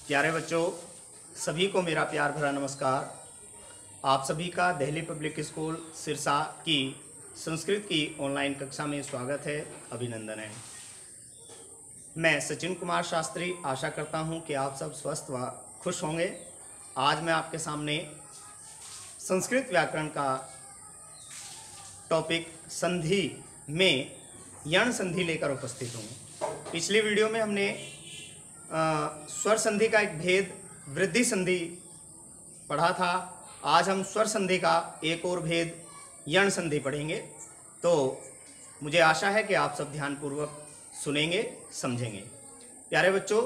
प्यारे बच्चों, सभी को मेरा प्यार भरा नमस्कार। आप सभी का दिल्ली पब्लिक स्कूल सिरसा की संस्कृत की ऑनलाइन कक्षा में स्वागत है, अभिनंदन है। मैं सचिन कुमार शास्त्री आशा करता हूं कि आप सब स्वस्थ व खुश होंगे। आज मैं आपके सामने संस्कृत व्याकरण का टॉपिक संधि में यण संधि लेकर उपस्थित हूँ। पिछली वीडियो में हमने स्वर संधि का एक भेद वृद्धि संधि पढ़ा था। आज हम स्वर संधि का एक और भेद यण संधि पढ़ेंगे। तो मुझे आशा है कि आप सब ध्यानपूर्वक सुनेंगे, समझेंगे। प्यारे बच्चों,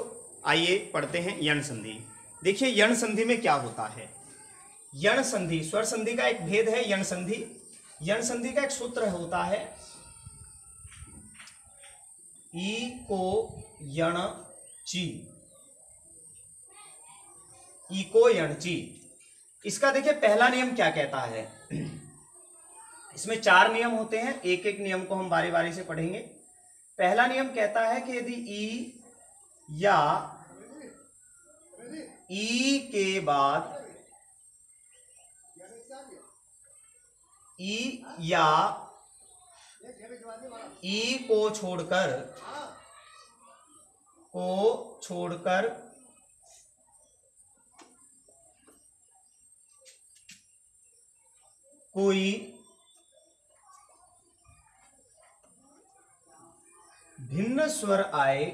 आइए पढ़ते हैं यण संधि। देखिए यण संधि में क्या होता है। यण संधि स्वर संधि का एक भेद है। यण संधि, यण संधि का एक सूत्र होता है ई को यण ची, इको यणची। इसका देखिए पहला नियम क्या कहता है। इसमें 4 नियम होते हैं, एक एक नियम को हम बारी बारी से पढ़ेंगे। पहला नियम कहता है कि यदि ई या ई के बाद ई या ई को छोड़कर कोई भिन्न स्वर आए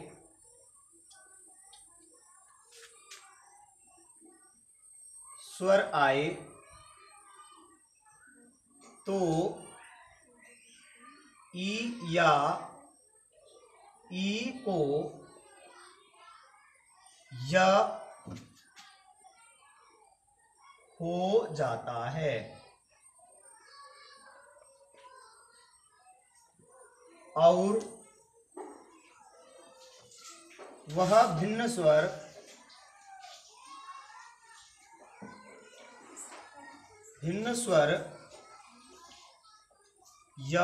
तो ई या ई को य हो जाता है। और वह भिन्न स्वर य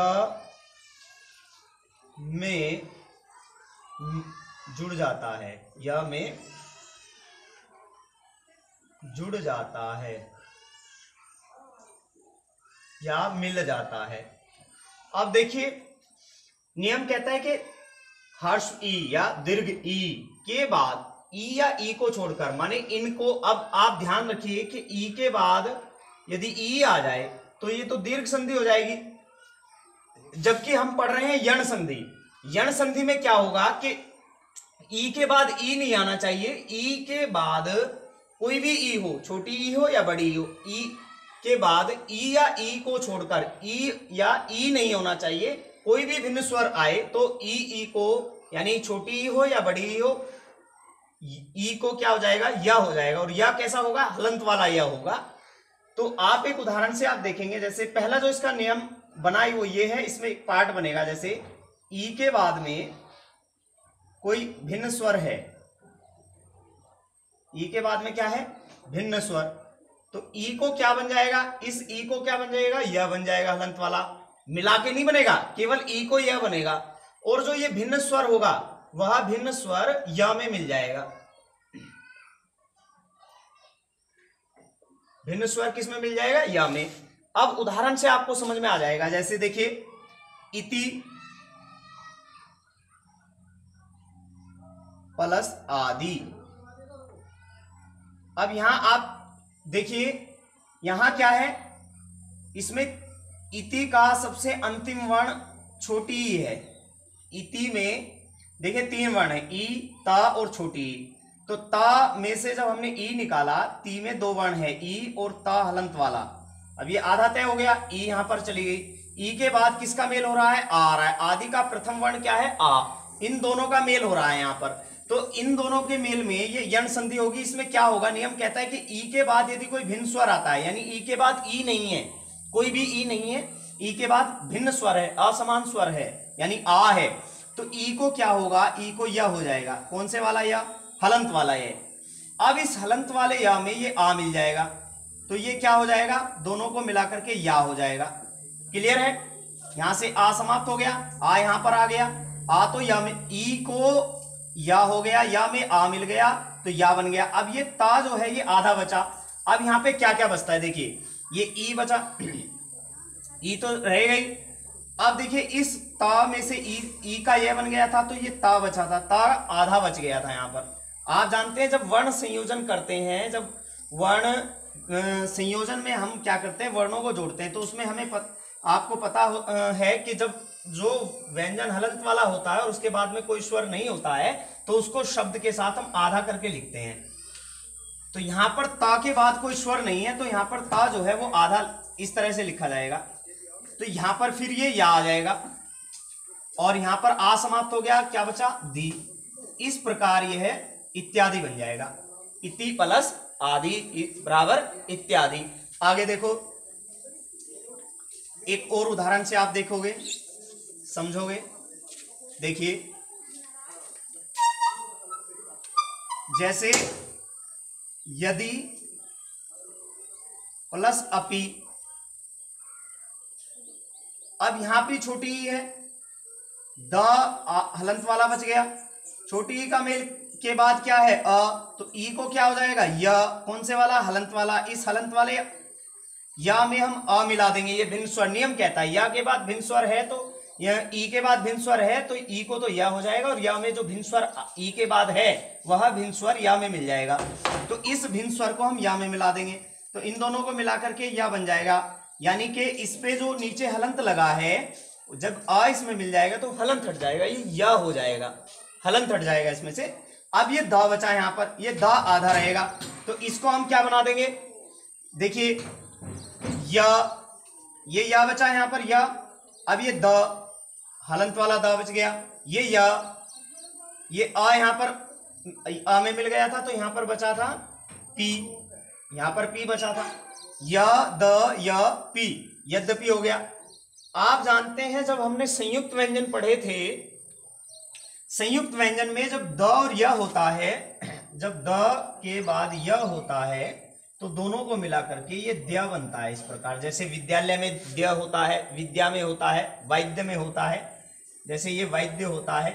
में जुड़ जाता है, या में जुड़ जाता है या मिल जाता है। अब देखिए नियम कहता है कि हर्ष ई या दीर्घ ई के बाद ई या ई को छोड़कर, माने इनको, अब आप ध्यान रखिए कि ई के बाद यदि ई आ जाए तो ये तो दीर्घ संधि हो जाएगी, जबकि हम पढ़ रहे हैं यण संधि। यण संधि में क्या होगा कि ई के बाद ई नहीं आना चाहिए। ई के बाद कोई भी ई हो, छोटी ई हो या बड़ी ई हो, ई के बाद ई या ई को छोड़कर ई या ई नहीं होना चाहिए। कोई भी भिन्न स्वर आए तो ई को, यानी छोटी ई हो या बड़ी ई हो, ई को क्या हो जाएगा, या हो जाएगा। और या कैसा होगा, हलंत वाला या होगा। तो आप एक उदाहरण से आप देखेंगे, जैसे पहला जो इसका नियम बनाई वो ये है। इसमें एक पार्ट बनेगा, जैसे ई के बाद में कोई भिन्न स्वर है, ई के बाद में क्या है, भिन्न स्वर, तो ई को क्या बन जाएगा, इस ई को क्या बन जाएगा, यह बन जाएगा, हलंत वाला। मिला के नहीं बनेगा, केवल ई को यह बनेगा। और जो ये भिन्न स्वर होगा वह भिन्न स्वर या में मिल जाएगा। भिन्न स्वर किस में मिल जाएगा, या में। अब उदाहरण से आपको समझ में आ जाएगा। जैसे देखिए इति प्लस आदि। अब यहां आप देखिए, यहां क्या है, इसमें इति का सबसे अंतिम वर्ण छोटी ई है। इति में देखिए 3 वर्ण है, ई, ता और छोटी ई। तो ता में से जब हमने ई निकाला, ती में 2 वर्ण है, ई और ता हलंत वाला। अब ये आधा तय हो गया, ई यहां पर चली गई। ई के बाद किसका मेल हो रहा है, आ रहा है। आदि का प्रथम वर्ण क्या है, आ। इन दोनों का मेल हो रहा है यहां पर। तो इन दोनों के मेल में ये यण संधि होगी। इसमें क्या होगा, नियम कहता है कि ई के बाद यदि कोई भिन्न स्वर आता है, यानी ई के बाद ई नहीं है, कोई भी ई नहीं है, ई के बाद भिन्न स्वर है, असमान स्वर है, यानी आ है, तो ई को क्या होगा, ई को या हो जाएगा। कौन से वाला या, हलंत वाला या। अब इस हलंत वाले या में ये आ मिल जाएगा, तो ये क्या हो जाएगा, दोनों को मिलाकर के या हो जाएगा। क्लियर है। यहां से आ समाप्त हो गया, आ यहां पर आ गया, आ तो या में, ई को या हो गया, या में आ मिल गया, तो या बन गया। अब ये ता जो है ये आधा बचा। अब यहाँ पे क्या क्या बचता है, देखिए ये ई बचा, ई तो रहेगा ही। अब देखिए इस ता में से ई का यह बन गया था, तो ये ता बचा था, ता आधा बच गया था यहाँ पर। आप जानते हैं जब वर्ण संयोजन करते हैं, जब वर्ण संयोजन में हम क्या करते हैं, वर्णों को जोड़ते हैं, तो उसमें हमें आपको पता है कि जब जो व्यंजन हलंत वाला होता है और उसके बाद में कोई स्वर नहीं होता है, तो उसको शब्द के साथ हम आधा करके लिखते हैं। तो यहाँ पर ता के बाद कोई स्वर नहीं है, तो यहाँ पर ता जो है वो आधा इस तरह से लिखा जाएगा। तो यहाँ पर फिर ये या आ जाएगा और यहाँ पर आ समाप्त हो गया, क्या बचा, दी। इस प्रकार यह है इत्यादि बन जाएगा। इति प्लस आदि बराबर इत्यादि। आगे देखो, एक और उदाहरण से आप देखोगे, समझोगे। देखिए जैसे यदि प्लस अपि, अब यहां भी छोटी ई है, द हलंत वाला बच गया, छोटी ई का मेल के बाद क्या है अ, तो ई को क्या हो जाएगा य, कौन से वाला, हलंत वाला। इस हलंत वाले या में हम अ मिला देंगे, ये भिन्न स्वर नियम कहता है, या के बाद भिन्न स्वर है तो यह ई के बाद भिन्न स्वर है तो ई को तो या हो जाएगा, और या में जो भिन्न स्वर ई के बाद है वह भिन्न स्वर या में मिल जाएगा। तो इस भिन्न स्वर को हम या में मिला देंगे, तो इन दोनों को मिला करके या बन जाएगा। यानी कि इस पे जो नीचे हलंत लगा है, जब अ इसमें मिल जाएगा तो हलंत हट जाएगा, ये या हो जाएगा, हलंत हट जाएगा इसमें से। अब ये द बचा है, यहाँ पर ये द आधा रहेगा, तो इसको हम क्या बना देंगे, देखिए ये या बचा है यहाँ पर या। अब ये द हलंत वाला द बच गया, ये या, ये आ यहाँ पर आ में मिल गया था, तो यहाँ पर बचा था पी, यहाँ पर पी बचा था, या द या पी, यद्यपि हो गया। आप जानते हैं जब हमने संयुक्त व्यंजन पढ़े थे, संयुक्त व्यंजन में जब द और य होता है, जब द के बाद य होता है तो दोनों को मिला करके ये द्य बनता है। इस प्रकार जैसे विद्यालय में द्य होता है, विद्या में होता है, वैद्य में होता है, जैसे ये वैद्य होता है,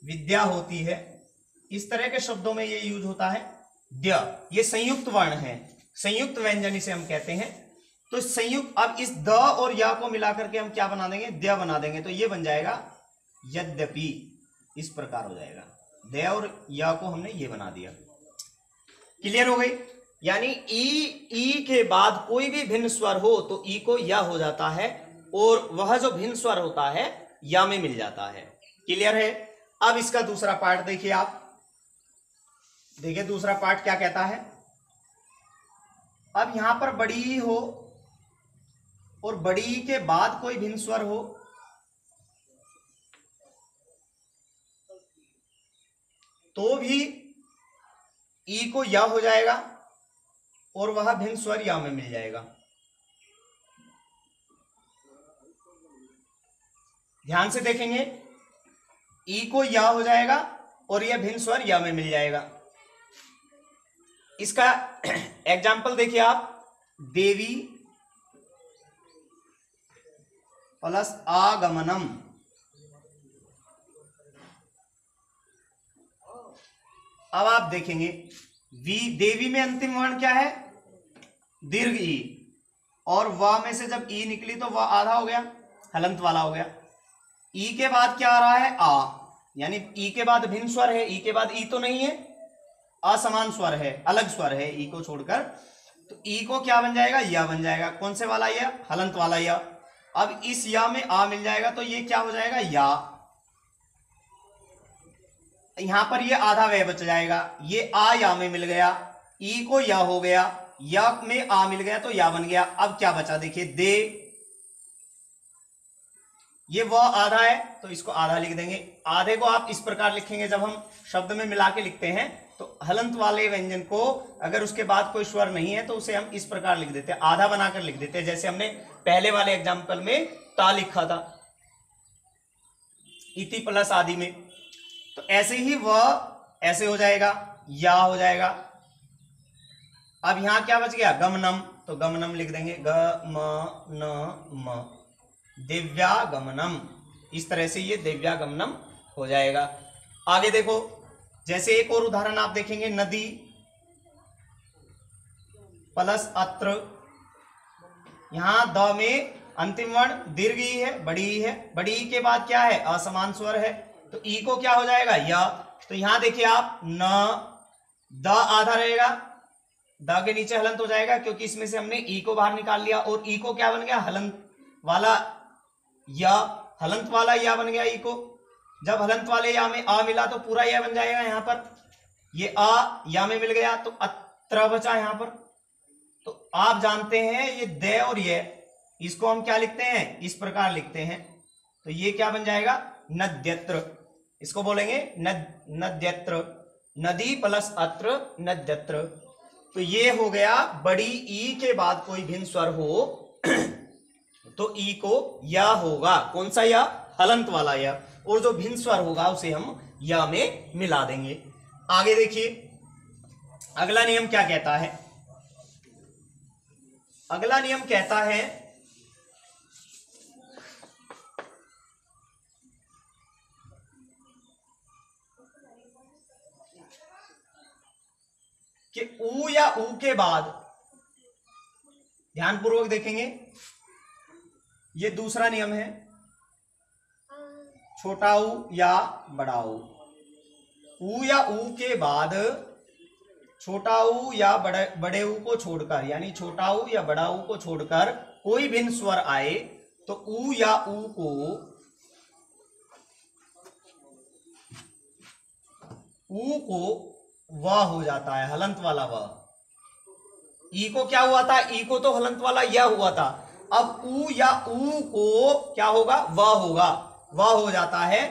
विद्या होती है, इस तरह के शब्दों में ये यूज होता है द्य। ये संयुक्त वर्ण है, संयुक्त व्यंजन इसे हम कहते हैं। तो संयुक्त, अब इस द और या को मिला करके हम क्या बना देंगे, द्य बना देंगे, तो ये बन जाएगा यद्यपि, इस प्रकार हो जाएगा। द्य और या को हमने ये बना दिया। क्लियर हो गई। यानी ई के बाद कोई भी भिन्न स्वर हो तो ई को या हो जाता है, और वह जो भिन्न स्वर होता है या में मिल जाता है। क्लियर है। अब इसका दूसरा पार्ट देखिए, आप देखिए दूसरा पार्ट क्या कहता है। अब यहां पर बड़ी ई हो और बड़ी ई के बाद कोई भिन्न स्वर हो तो भी ई को या हो जाएगा और वह भिन्न स्वर या में मिल जाएगा। ध्यान से देखेंगे, ई को या हो जाएगा और यह भिन्न स्वर या में मिल जाएगा। इसका एग्जाम्पल देखिए आप, देवी प्लस आगमनम। अब आप देखेंगे देवी में अंतिम वर्ण क्या है, दीर्घ ई, और व में से जब ई निकली तो वह आधा हो गया, हलंत वाला हो गया। ई के बाद क्या आ रहा है, आ, यानी ई के बाद भिन्न स्वर है, ई के बाद ई तो नहीं है, असमान स्वर है, अलग स्वर है ई को छोड़कर, तो ई को क्या बन जाएगा, या बन जाएगा। कौन से वाला या, हलंत वाला या। अब इस या में आ मिल जाएगा तो ये क्या हो जाएगा, या। यहां पर ये आधा वह बच जाएगा, ये आ या में मिल गया, ई को या हो गया, या में आ मिल गया तो या बन गया। अब क्या बचा देखिए, दे, ये वह आधा है तो इसको आधा लिख देंगे। आधे को आप इस प्रकार लिखेंगे, जब हम शब्द में मिला के लिखते हैं तो हलंत वाले व्यंजन को अगर उसके बाद कोई स्वर नहीं है तो उसे हम इस प्रकार लिख देते हैं, आधा बनाकर लिख देते हैं, जैसे हमने पहले वाले एग्जाम्पल में ता लिखा था इति प्लस आदि में। तो ऐसे ही वह ऐसे हो जाएगा, या हो जाएगा। अब यहां क्या बच गया, गमनम, तो गमनम लिख देंगे, ग म न म, दिव्यागमनम। इस तरह से ये दिव्यागमनम हो जाएगा। आगे देखो, जैसे एक और उदाहरण आप देखेंगे, नदी प्लस अत्र, यहां द में अंतिम वर्ण दीर्घ ई है, बड़ी ई है, बड़ी ई के बाद क्या है, असमान स्वर है, तो ई को क्या हो जाएगा, य। तो यहां देखिए आप, न द आधा रहेगा, द के नीचे हलंत हो जाएगा, क्योंकि इसमें से हमने ई को बाहर निकाल लिया, और ई को क्या बन गया, हलंत वाला या, हलंत वाला या बन गया ई को। जब हलंत वाले या में आ मिला तो पूरा या बन जाएगा, यहां पर ये आ या में मिल गया तो अत्र बचा यहां पर। तो आप जानते हैं ये दे और ये, इसको हम क्या लिखते हैं, इस प्रकार लिखते हैं, तो ये क्या बन जाएगा, नद्यत्र, इसको बोलेंगे नद्यत्र, नदी प्लस अत्र नद्यत्र। तो ये हो गया, बड़ी ई के बाद कोई भिन्न स्वर हो तो ई को या होगा, कौन सा या, हलंत वाला या, और जो भिन्न स्वर होगा उसे हम या में मिला देंगे। आगे देखिए अगला नियम क्या कहता है, अगला नियम कहता है कि ऊ या ऊ के बाद, ध्यानपूर्वक देखेंगे, ये दूसरा नियम है, छोटा ऊ या बड़ा ऊ या ऊ के बाद छोटा ऊ या बड़े ऊ को छोड़कर, यानी छोटा ऊ या बड़ा ऊ को छोड़कर कोई भिन्न स्वर आए तो ऊ या ऊ को व हो जाता है, हलंत वाला व। ई को क्या हुआ था, ई को तो हलंत वाला यह हुआ था, अब ऊ या ऊ को क्या होगा, व होगा, व हो जाता है,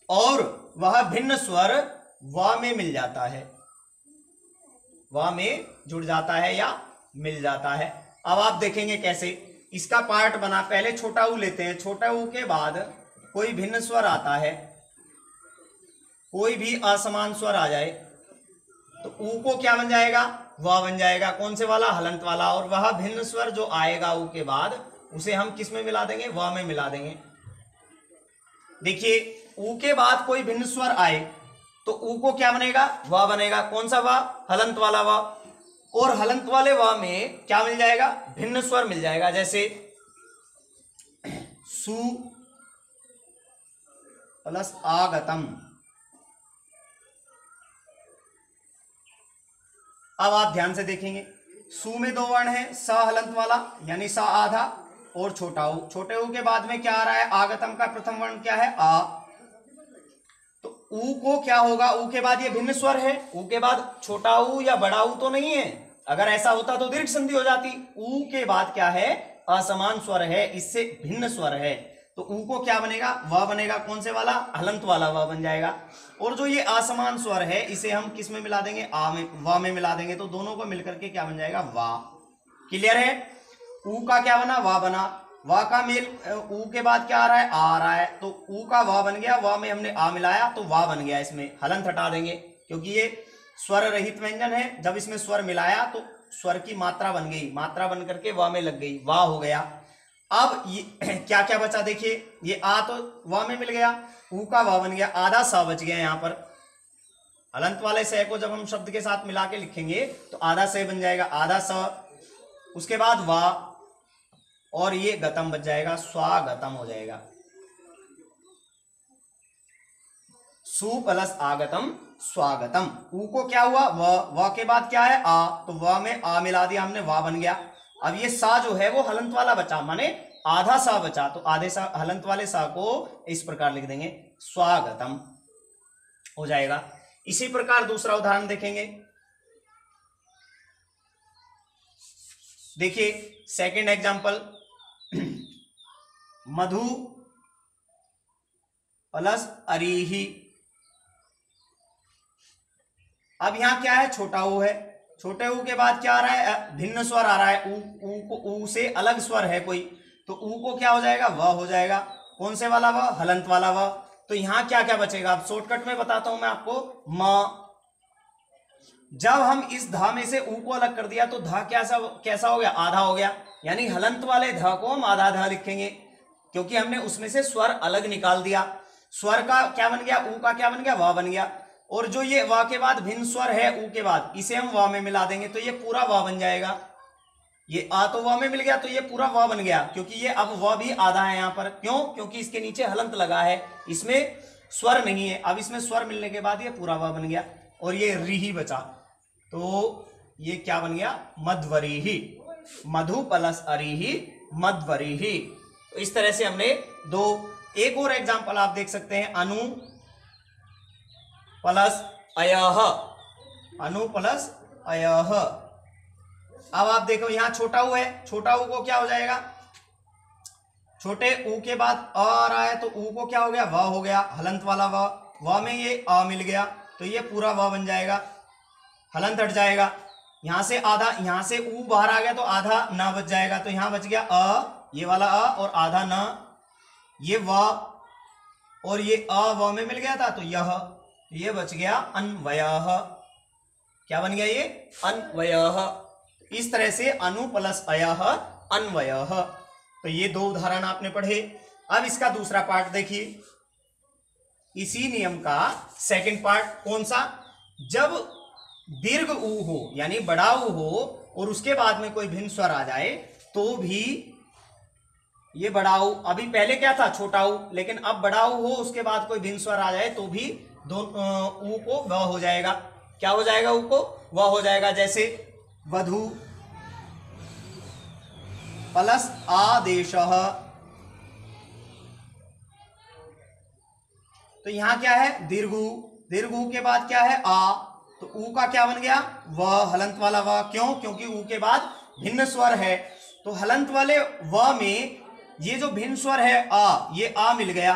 और वह भिन्न स्वर व में मिल जाता है, व में जुड़ जाता है या मिल जाता है। अब आप देखेंगे कैसे इसका पार्ट बना, पहले छोटा ऊ लेते हैं, छोटा ऊ के बाद कोई भिन्न स्वर आता है, कोई भी असमान स्वर आ जाए तो ऊ को क्या बन जाएगा, वह बन जाएगा, कौन से वाला, हलंत वाला, और वह भिन्न स्वर जो आएगा ऊ के बाद उसे हम किस में मिला देंगे, वह में मिला देंगे। देखिए ऊ के बाद कोई भिन्न स्वर आए तो ऊ को क्या बनेगा, वह बनेगा, कौन सा वह, हलंत वाला वह, और हलंत वाले वह में क्या मिल जाएगा, भिन्न स्वर मिल जाएगा, जैसे सु प्लस आगतम। अब आप ध्यान से देखेंगे, सु में दो वर्ण है, स हलंत वाला यानी सा आधा, और छोटा ऊ, छोटे ऊ के बाद में क्या आ रहा है, आगतम का प्रथम वर्ण क्या है, आ, तो ऊ को क्या होगा, ऊ के बाद ये भिन्न स्वर है, ऊ के बाद छोटा ऊ या बड़ा ऊ तो नहीं है, अगर ऐसा होता तो दीर्घ संधि हो जाती, ऊ के बाद क्या है, असमान स्वर है, इससे भिन्न स्वर है, तो ऊ को क्या बनेगा, वह बनेगा, कौन से वाला, हलंत वाला वह बन जाएगा, और जो ये असमान स्वर है इसे हम किस में मिला देंगे, आ में, वा में मिला देंगे, तो दोनों को मिलकर के क्या बन जाएगा, वा। क्लियर है, ऊ का क्या बना, वा बना, वा का मेल ऊ के बाद क्या आ रहा है, आ रहा है, तो ऊ का वा बन गया, वा में हमने आ मिलाया तो वा बन गया, इसमें हलंत हटा देंगे क्योंकि ये स्वर रहित व्यंजन है, जब इसमें स्वर मिलाया तो स्वर की मात्रा बन गई, मात्रा बन करके वा में लग गई, वा हो गया। अब ये क्या क्या बचा, देखिए ये आ तो वा में मिल गया, ऊ का वा बन गया, आधा सा बच गया, यहां पर हलंत वाले स को जब हम शब्द के साथ मिला के लिखेंगे तो आधा स बन जाएगा, आधा स, उसके बाद वा, और ये गतम बच जाएगा, स्वागतम हो जाएगा, सु प्लस आगतम स्वागतम। ऊ को क्या हुआ, व के बाद क्या है, आ, तो व में आ मिला दिया हमने, वा बन गया। अब ये सा जो है वो हलंत वाला बचा, माने आधा सा बचा, तो आधे सा हलंत वाले सा को इस प्रकार लिख देंगे, स्वागतम हो जाएगा। इसी प्रकार दूसरा उदाहरण देखेंगे, देखिए सेकंड एग्जांपल, मधु प्लस अरीही। अब यहां क्या है, छोटा ऊ है, छोटे ऊ के बाद क्या आ रहा है, भिन्न स्वर आ रहा है, ऊ से अलग स्वर है कोई, तो ऊ को क्या हो जाएगा, वह हो जाएगा, कौन से वाला वह, हलंत वाला वह। तो यहां क्या क्या बचेगा, अब शॉर्टकट में बताता हूं मैं आपको, म। जब हम इस धा में से ऊ को अलग कर दिया तो धा कैसा हो गया, आधा हो गया, यानी हलंत वाले धा को हम आधा धा लिखेंगे क्योंकि हमने उसमें से स्वर अलग निकाल दिया। स्वर का क्या बन गया, ऊ का क्या बन गया, वह बन गया, और जो ये वा के बाद भिन्न स्वर है ऊ के बाद, इसे हम वा में मिला देंगे तो ये पूरा वा बन जाएगा। ये आ तो वा में मिल गया तो ये पूरा वा बन गया, क्योंकि ये अब वा भी आधा है यहाँ पर। क्यों? क्योंकि इसके नीचे हलंत लगा है, इसमें स्वर नहीं है। अब इसमें स्वर मिलने के बाद ये पूरा वा बन गया और ये री ही बचा, तो ये क्या बन गया? मध्वरी ही। मधु प्लस अरी ही, मध्वरी ही। तो इस तरह से हमने दो। एक और एग्जांपल आप देख सकते हैं, अनु प्लस अयह, अनु प्लस अयह। अब आप देखो यहां छोटा ऊ है, छोटा ऊ को क्या हो जाएगा? छोटे ऊ के बाद अ आ रहा है तो ऊ को क्या हो गया? व हो गया, हलंत वाला व। व में ये अ मिल गया तो ये पूरा व बन जाएगा, हलंत हट जाएगा। यहां से आधा, यहां से ऊ बाहर आ गया तो आधा न बच जाएगा, तो यहां बच गया अ, ये वाला अ और आधा न, ये व और ये अ व में मिल गया था तो ये बच गया अन्वयः। क्या बन गया? ये अन्वयः। इस तरह से अनु प्लस अयः अन्वयः। तो ये दो उदाहरण आपने पढ़े। अब इसका दूसरा पार्ट देखिए, इसी नियम का सेकंड पार्ट। कौन सा? जब दीर्घ ऊ हो यानी बड़ा ऊ हो और उसके बाद में कोई भिन्न स्वर आ जाए तो भी ये बड़ा ऊ, अभी पहले क्या था? छोटा ऊ, लेकिन अब बड़ा ऊ हो उसके बाद कोई भिन्न स्वर आ जाए तो भी दोनों ऊ को व हो जाएगा। क्या हो जाएगा? ऊ को व हो जाएगा। जैसे वधु प्लस आदेशः, तो यहां क्या है? दीर्घ ऊ, दीर्घ ऊ के बाद क्या है? आ, तो ऊ का क्या बन गया? व, हलंत वाला व। क्यों? क्योंकि ऊ के बाद भिन्न स्वर है, तो हलंत वाले व में ये जो भिन्न स्वर है आ, ये आ मिल गया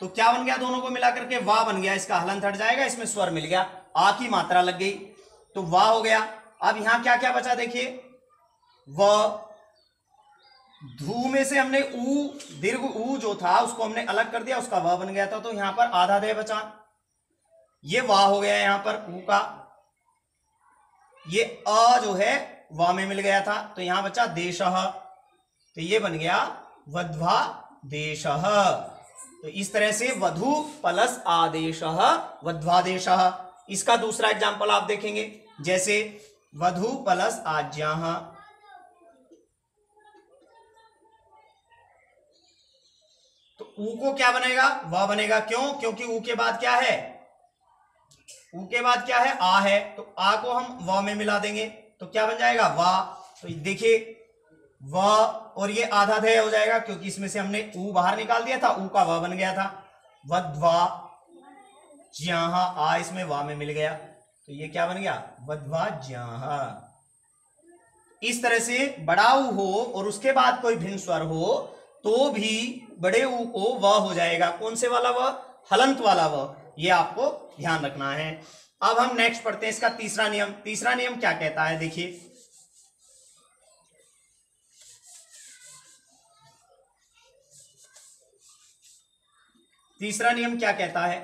तो क्या बन गया? दोनों को मिला करके वा बन गया। इसका हलंत हट जाएगा, इसमें स्वर मिल गया, आ की मात्रा लग गई तो वा हो गया। अब यहां क्या क्या बचा देखिए, व। धू में से हमने ऊ, दीर्घ ऊ जो था उसको हमने अलग कर दिया, उसका व बन गया था, तो यहां पर आधा दे बचा, ये वा हो गया यहां पर ऊ का। ये अ जो है वा में मिल गया था तो यहां बचा देशः, तो ये बन गया वध्वा देशः। तो इस तरह से वधु प्लस आदेशः वध्वादेशः। इसका दूसरा एग्जांपल आप देखेंगे, जैसे वधु प्लस आज्ञाः, तो ऊ को क्या बनेगा? व बनेगा। क्यों? क्योंकि ऊ के बाद क्या है? ऊ के बाद क्या है? आ है, तो आ को हम व में मिला देंगे तो क्या बन जाएगा? वा। तो देखिए व और ये आधा ध्याय हो जाएगा क्योंकि इसमें से हमने ऊ बाहर निकाल दिया था, ऊ का व बन गया था। वध्वा ज्याः, आ इसमें वा में मिल गया तो ये क्या बन गया? वध्वा ज्याः। इस तरह से बड़ा ऊ हो और उसके बाद कोई भिन्न स्वर हो तो भी बड़े ऊ को व हो जाएगा। कौन से वाला व? हलंत वाला व। ये आपको ध्यान रखना है। अब हम नेक्स्ट पढ़ते हैं इसका तीसरा नियम। तीसरा नियम क्या कहता है देखिए, तीसरा नियम क्या कहता है?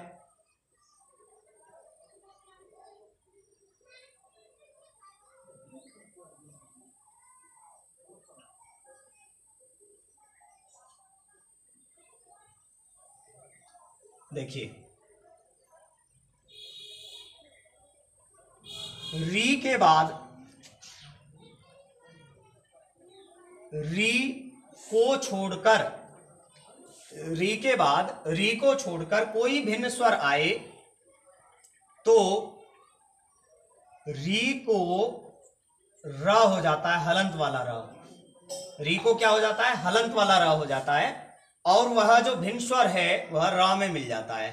देखिए, री के बाद री को छोड़कर, री के बाद री को छोड़कर कोई भिन्न स्वर आए तो री को र हो जाता है, हलंत वाला र। री को क्या हो जाता है? हलंत वाला र हो जाता है और वह जो भिन्न स्वर है वह र में मिल जाता है।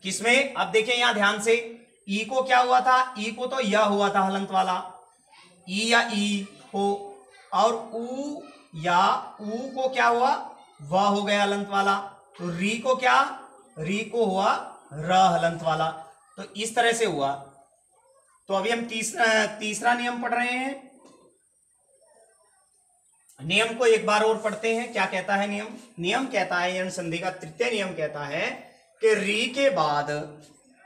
किसमें? अब देखिए यहां ध्यान से, ई को क्या हुआ था? ई को तो य हुआ था हलंत वाला, ई या ई हो, और ऊ या ऊ को क्या हुआ? व हो गया हलंत वाला। तो री को क्या? री को हुआ र हलंत वाला। तो इस तरह से हुआ। तो अभी हम तीसरा नियम पढ़ रहे हैं। नियम को एक बार और पढ़ते हैं। क्या कहता है नियम? नियम कहता है, यण संधि का तृतीय नियम कहता है कि री के बाद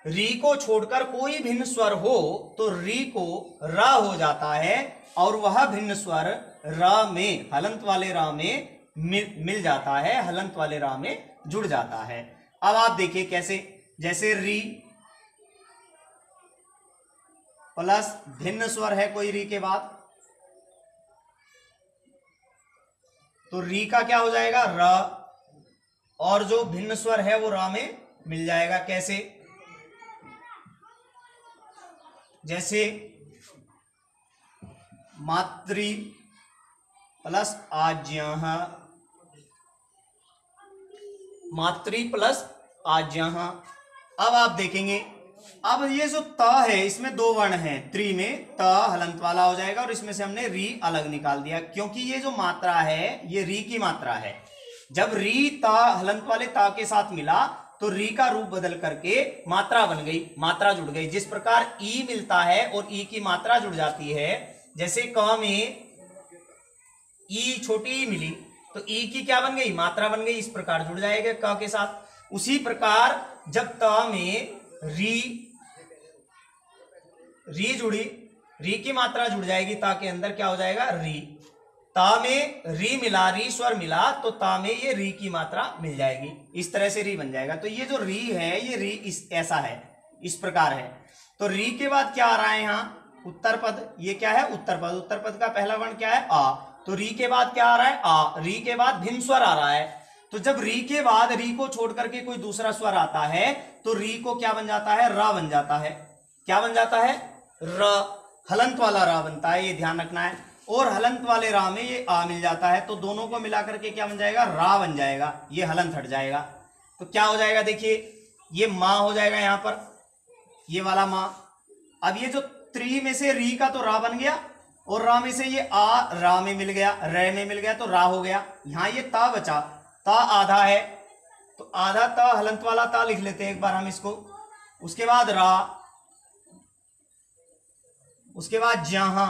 री को छोड़कर कोई भिन्न स्वर हो तो री को र हो जाता है और वह भिन्न स्वर र में, हलंत वाले र में मिल जाता है, हलंत वाले र में जुड़ जाता है। अब आप देखिए कैसे, जैसे री प्लस भिन्न स्वर है कोई री के बाद, तो री का क्या हो जाएगा र, और जो भिन्न स्वर है वो रा में मिल जाएगा। कैसे? जैसे मातृ प्लस आज्ञः, मातृ प्लस आज्ञः। अब आप देखेंगे, अब ये जो त है इसमें दो वर्ण हैं, त्रि में त हलंत वाला हो जाएगा और इसमें से हमने री अलग निकाल दिया, क्योंकि ये जो मात्रा है ये री की मात्रा है। जब री ता हलंत वाले ता के साथ मिला तो री का रूप बदल करके मात्रा बन गई, मात्रा जुड़ गई। जिस प्रकार ई मिलता है और ई की मात्रा जुड़ जाती है, जैसे क में ई छोटी ई मिली तो ई की क्या बन गई, मात्रा बन गई, इस प्रकार जुड़ जाएगा क के साथ। उसी प्रकार जब त में री जुड़ी, री की मात्रा जुड़ जाएगी, ता के अंदर क्या हो जाएगा री, ता में री मिला, री स्वर मिला तो ता में ये री की मात्रा मिल जाएगी, इस तरह से री बन जाएगा। तो ये जो री है ये री ऐसा है, इस प्रकार है। तो री के बाद क्या आ रहा है यहाँ, उत्तर पद। ये क्या है उत्तर पद, उत्तर पद का पहला वर्ण क्या है आ, तो री के बाद क्या आ रहा है आ, री के बाद भिन्न स्वर आ रहा है। तो जब री के बाद री को छोड़ करके कोई दूसरा स्वर आता है तो री को क्या बन जाता है, रा बन जाता है। क्या बन जाता है, र, हलंत वाला रा बनता है, ये ध्यान रखना है। और हलंत वाले रा में ये आ मिल जाता है, तो दोनों को मिला करके क्या बन जाएगा, रा बन जाएगा, ये हलंत हट जाएगा। तो क्या हो जाएगा, देखिए ये माँ हो जाएगा यहाँ पर, ये वाला माँ। अब ये जो त्रि में से री का तो रा बन गया, और रा में से ये आ रा में मिल गया, रे में मिल गया तो रा हो गया। यहाँ ये ता बचा, ता आधा है तो आधा ता हलंत वाला ता लिख लेते हैं एक बार हम इसको। उसके बाद रा, उसके बाद जहां,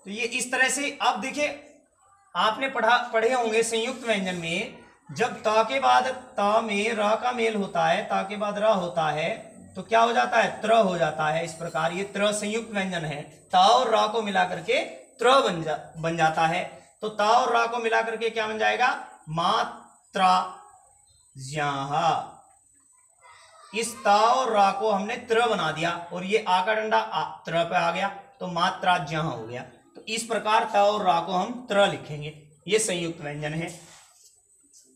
तो ये इस तरह से। अब देखिए आपने पढ़े होंगे संयुक्त व्यंजन में, जब ता के बाद ता में रा का मेल होता है, ता के बाद रा होता है तो क्या हो जाता है, त्र हो जाता है। इस प्रकार ये त्र संयुक्त व्यंजन है, ता और रा को मिला करके त्र बन जाता है। तो ता और रा को मिला करके क्या बन जाएगा, मात्रा ज्याहा। इस ता और रा को हमने त्र बना दिया और ये आ का डंडा त्र पे आ गया तो मात्रा ज्याहा हो गया। तो इस प्रकार ता और रा को हम त्र लिखेंगे, ये संयुक्त व्यंजन है।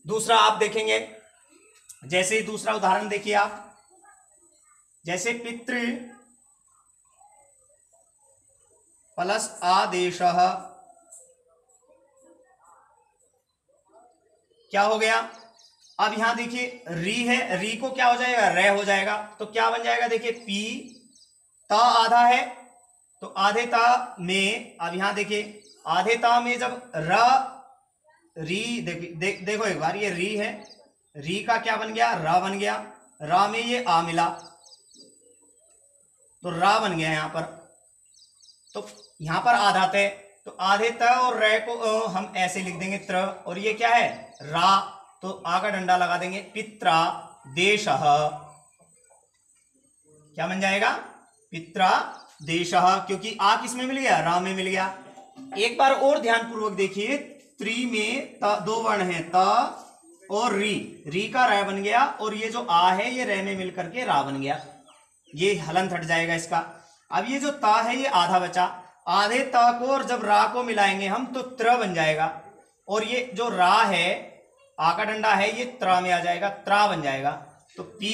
दूसरा आप देखेंगे, जैसे दूसरा उदाहरण देखिए आप, जैसे पितृ प्लस आदेशः, क्या हो गया। अब यहां देखिए री है, री को क्या हो जाएगा, रे हो जाएगा। तो क्या बन जाएगा, देखिए पी, ता आधा है तो आधे ता में, अब यहां देखिए आधे ता में जब र री, देखो एक बार, ये री है, री का क्या बन गया, रा बन गया, रा में ये आ मिला तो रा बन गया यहां पर। तो यहां पर आधा तय, तो आधे त और रे को हम ऐसे लिख देंगे त्र, और ये क्या है रा, तो आ का डंडा लगा देंगे, पित्रा देशः, क्या बन जाएगा, पित्रा देशः, क्योंकि आ किस में मिल गया, रा में मिल गया। एक बार और ध्यान पूर्वक देखिए, त्रि में दो वर्ण हैं, त और री का रा बन गया, और ये जो आ है ये रे में मिलकर के रा बन गया, ये हलंत हट जाएगा इसका। अब ये जो ता है ये आधा बचा, आधे ता को और जब रा को मिलाएंगे हम तो त्र बन जाएगा, और ये जो रा है आ का डंडा है ये त्रा में आ जाएगा, त्रा बन जाएगा। तो पी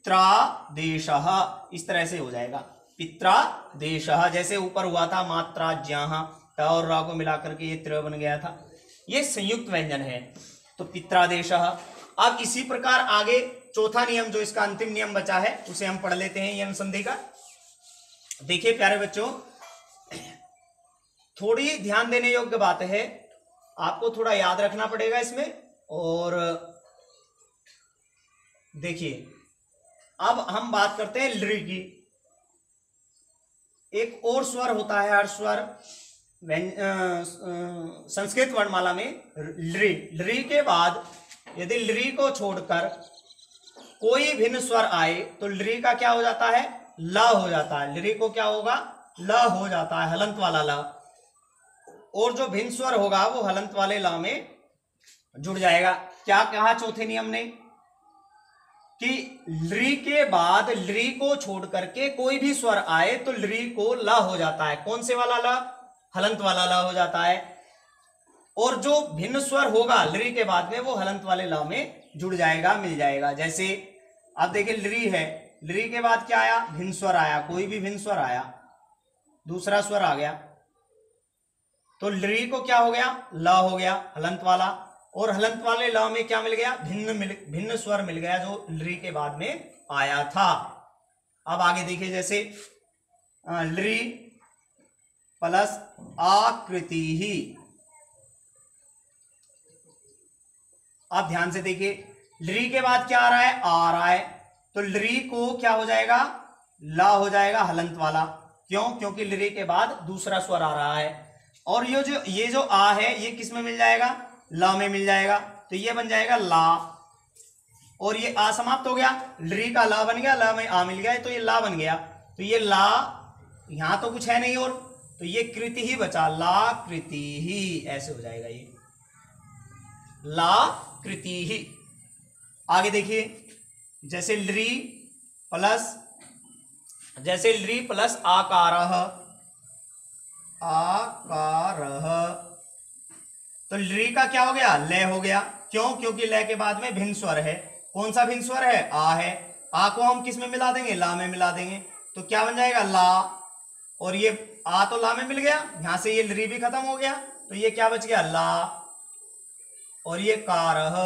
त्रा देशः, इस तरह से हो जाएगा, पित्रा देशः। जैसे ऊपर हुआ था मात्रा ज्याहा, ता और रा को मिला करके ये त्र बन गया था, ये संयुक्त व्यंजन है, तो पित्रा देशः। अब इसी प्रकार आगे चौथा नियम, जो इसका अंतिम नियम बचा है, उसे हम पढ़ लेते हैं, यम संधि का। देखिए प्यारे बच्चों, थोड़ी ध्यान देने योग्य बात है, आपको थोड़ा याद रखना पड़ेगा इसमें। और देखिए अब हम बात करते हैं लृ की। एक और स्वर होता है, हर स्वर संस्कृत वर्णमाला में लृ, लृ के बाद यदि लृ को छोड़कर कोई भिन्न स्वर आए तो लृ का क्या हो जाता है, ल हो जाता है। लृ को क्या होगा, ल हो जाता है, हलंत वाला ल, और जो भिन्न स्वर होगा वो हलंत वाले ल में जुड़ जाएगा। क्या कहा चौथे नियम ने, कि लृ के बाद लृ को छोड़ करके कोई भी स्वर आए तो लृ को ल हो जाता है। कौन से वाला ल? हलंत वाला ल हो जाता है। और जो भिन्न स्वर होगा लृ के बाद में वो हलंत वाले ल में जुड़ जाएगा, मिल जाएगा। जैसे आप देखिए लृ है, लृ के बाद क्या आया? भिन्न स्वर आया, कोई भी भिन्न स्वर आया, दूसरा स्वर आ गया तो लृ को क्या हो गया? ल हो गया हलंत वाला। और हलंत वाले ल में क्या मिल गया? भिन्न स्वर मिल गया जो लृ के बाद में आया था। अब आगे देखिए, जैसे लृ प्लस आकृति ही। आप ध्यान से देखिए, लृ के बाद क्या आ रहा है? आ रहा है, तो लृ को क्या हो जाएगा? ला हो जाएगा हलंत वाला। क्यों? क्योंकि लृ के बाद दूसरा स्वर आ रहा है। और ये जो आ है ये किस में मिल जाएगा? ला में मिल जाएगा, तो ये बन जाएगा ला। और ये आ समाप्त हो गया, लृ का ला बन गया, ला में आ मिल गया तो ये ला बन गया। तो ये ला, यहां तो कुछ है नहीं और, तो ये कृति ही बचा, ला कृति ही, ऐसे हो जाएगा ये ला कृति ही। आगे देखिए, जैसे लृ प्लस आकारः, आकारः, तो लृ का क्या हो गया? लय हो गया। क्यों? क्योंकि लय के बाद में भिन्न स्वर है। कौन सा भिन्न स्वर है? आ है। आ को हम किस में मिला देंगे? ला में मिला देंगे, तो क्या बन जाएगा? ला। और ये आ तो ला में मिल गया, यहां से ये लृ भी खत्म हो गया, तो ये क्या बच गया? ला। और ये कारः,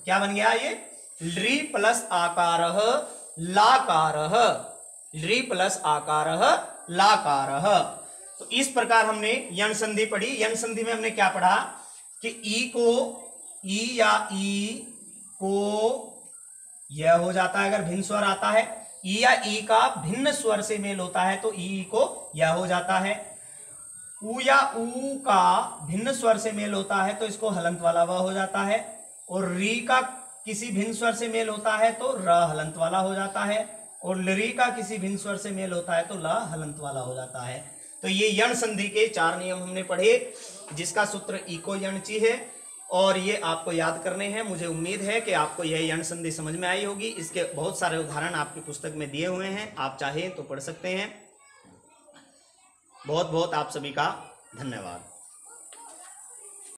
क्या बन गया? ये लृ प्लस आकारः लाकारः, लृ प्लस आकारः लाकारः। तो इस प्रकार हमने यण संधि पढ़ी। यण संधि में हमने क्या पढ़ा कि ई या ई को यह हो जाता है अगर भिन्न स्वर आता है। ई या ई का भिन्न स्वर से मेल होता है तो ई को यह हो जाता है। उ या ऊ का भिन्न स्वर से मेल होता है तो इसको हलंत वाला व हो जाता है। और री का किसी भिन्न स्वर से मेल होता है तो र हलंत वाला हो जाता है। और लृ का किसी भिन्न स्वर से मेल होता है तो ल हलंत वाला हो जाता है। तो ये यण संधि के 4 नियम हमने पढ़े, जिसका सूत्र इको यणची है और ये आपको याद करने हैं। मुझे उम्मीद है कि आपको यह यण संधि समझ में आई होगी। इसके बहुत सारे उदाहरण आपकी पुस्तक में दिए हुए हैं, आप चाहें तो पढ़ सकते हैं। बहुत बहुत आप सभी का धन्यवाद।